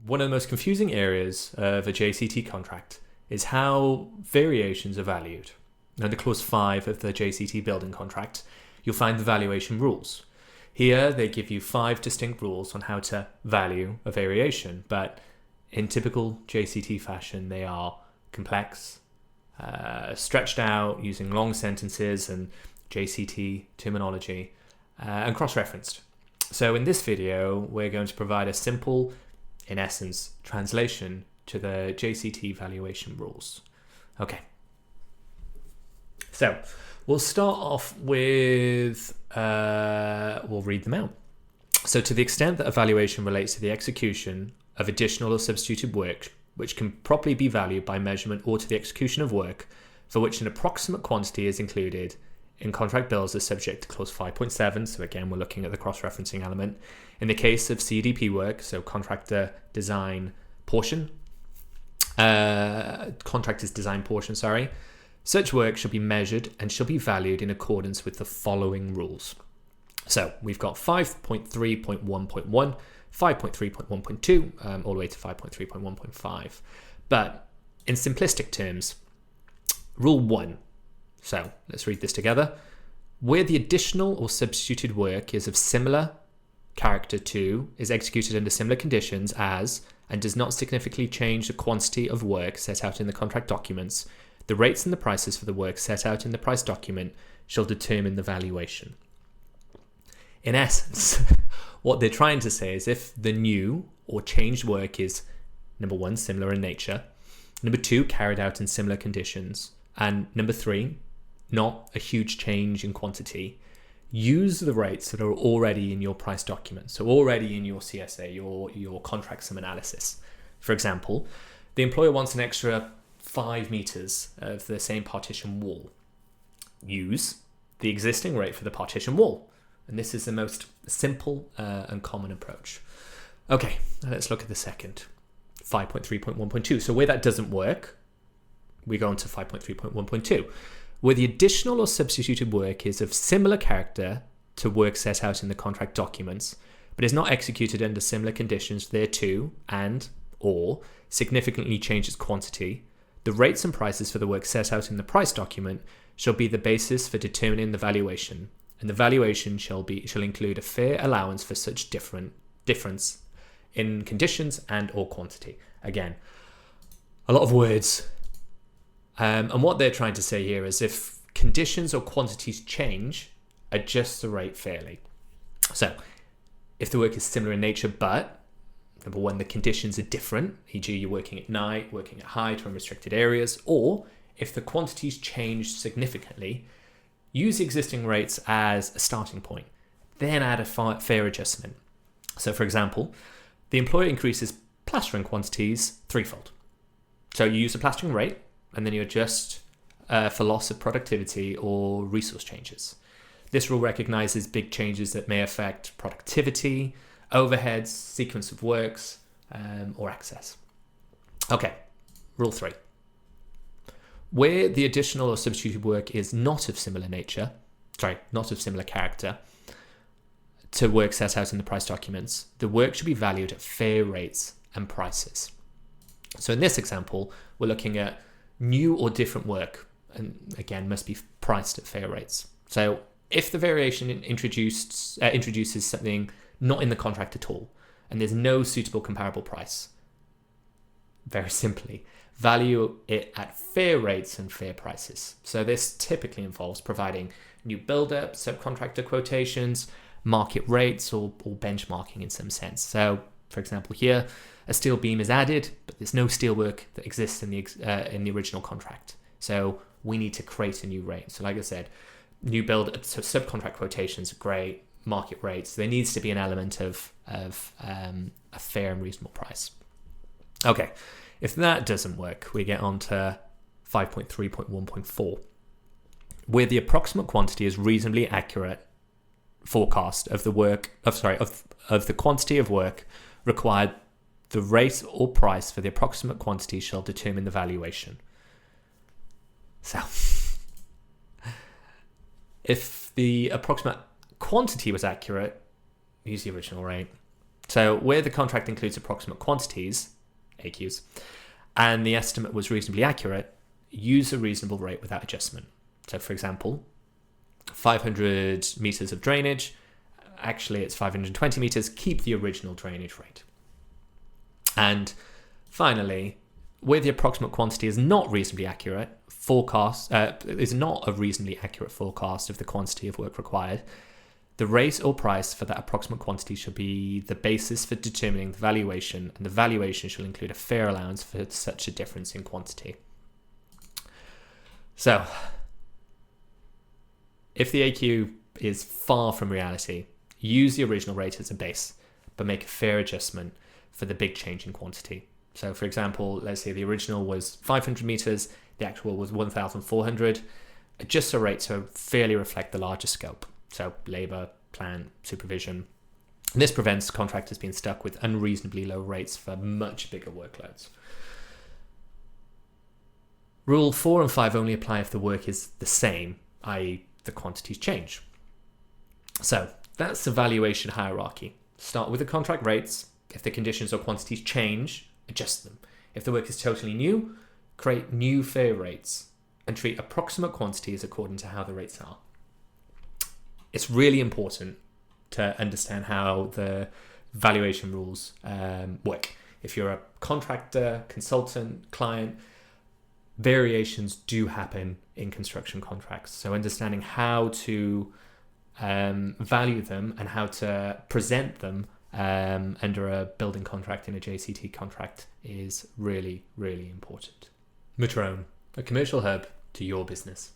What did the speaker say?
One of the most confusing areas of a JCT contract is how variations are valued. Under clause 5 of the JCT building contract, you'll find the valuation rules. Here they give you 5 distinct rules on how to value a variation, but in typical JCT fashion they are complex, stretched out using long sentences and JCT terminology, and cross-referenced. So in this video we're going to provide a simple, in essence, translation to the JCT valuation rules. Okay. So we'll start off with, we'll read them out. So to the extent that a valuation relates to the execution of additional or substituted work, which can properly be valued by measurement, or to the execution of work for which an approximate quantity is included in contract bills as subject to clause 5.7. So again, we're looking at the cross-referencing element. In the case of CDP work, so contractor design portion, contractor's design portion, sorry, such work shall be measured and shall be valued in accordance with the following rules. So we've got 5.3.1.1, 5.3.1.2, all the way to 5.3.1.5. But in simplistic terms, rule 1. So let's read this together. Where the additional or substituted work is of similar character to, is executed under similar conditions as, and does not significantly change the quantity of work set out in the contract documents, the rates and the prices for the work set out in the price document shall determine the valuation. In essence, what they're trying to say is if the new or changed work is, number 1, similar in nature, number 2, carried out in similar conditions, and number 3, not a huge change in quantity, use the rates that are already in your price document, so already in your CSA, your contract sum analysis. For example, the employer wants an extra 5 meters of the same partition wall. Use the existing rate for the partition wall. And this is the most simple and common approach. Okay, let's look at the second, 5.3.1.2. So where that doesn't work, we go on to 5.3.1.2. Where the additional or substituted work is of similar character to work set out in the contract documents, but is not executed under similar conditions thereto, and or significantly changes quantity, the rates and prices for the work set out in the price document shall be the basis for determining the valuation, and the valuation shall include a fair allowance for such difference in conditions and or quantity. Again, a lot of words. And what they're trying to say here is if conditions or quantities change, adjust the rate fairly. So if the work is similar in nature, but number 1, the conditions are different, e.g. you're working at night, working at height or in restricted areas, or if the quantities change significantly, use the existing rates as a starting point, then add a fair adjustment. So for example, the employer increases plastering quantities threefold. So you use a plastering rate, and then you adjust for loss of productivity or resource changes. This rule recognizes big changes that may affect productivity, overheads, sequence of works, or access. Okay, rule 3. Where the additional or substituted work is not of similar character to work set out in the price documents, the work should be valued at fair rates and prices. So in this example, we're looking at new or different work, and again must be priced at fair rates. So if the variation introduces something not in the contract at all, and there's no suitable comparable price, very simply, value it at fair rates and fair prices. So this typically involves providing new build-up, subcontractor quotations, market rates, or benchmarking in some sense. So for example here, a steel beam is added, but there's no steel work that exists in the original contract. So we need to create a new rate. So like I said, new build, so subcontract quotations are great, market rates. There needs to be an element of a fair and reasonable price. Okay, if that doesn't work, we get on to 5.3.1.4, where the approximate quantity is reasonably accurate forecast of the of the quantity of work required. The rate or price for the approximate quantity shall determine the valuation. So, if the approximate quantity was accurate, use the original rate. So where the contract includes approximate quantities, AQs, and the estimate was reasonably accurate, use a reasonable rate without adjustment. So for example, 500 meters of drainage, actually it's 520 meters, keep the original drainage rate. And finally, where the approximate quantity is not reasonably accurate, is not a reasonably accurate forecast of the quantity of work required, the rate or price for that approximate quantity should be the basis for determining the valuation, and the valuation shall include a fair allowance for such a difference in quantity. So, if the AQ is far from reality, use the original rate as a base, but make a fair adjustment for the big change in quantity. So for example, let's say the original was 500 meters, the actual was 1,400. Adjust the rate to fairly reflect the larger scope. So labor, plant, supervision. And this prevents contractors being stuck with unreasonably low rates for much bigger workloads. Rule 4 and 5 only apply if the work is the same, i.e. the quantities change. So that's the valuation hierarchy. Start with the contract rates. If the conditions or quantities change, adjust them. If the work is totally new, create new fair rates and treat approximate quantities according to how the rates are. It's really important to understand how the valuation rules work. If you're a contractor, consultant, client, variations do happen in construction contracts. So understanding how to value them and how to present them under a building contract in a JCT contract is really, really important. Metroun, a commercial hub to your business.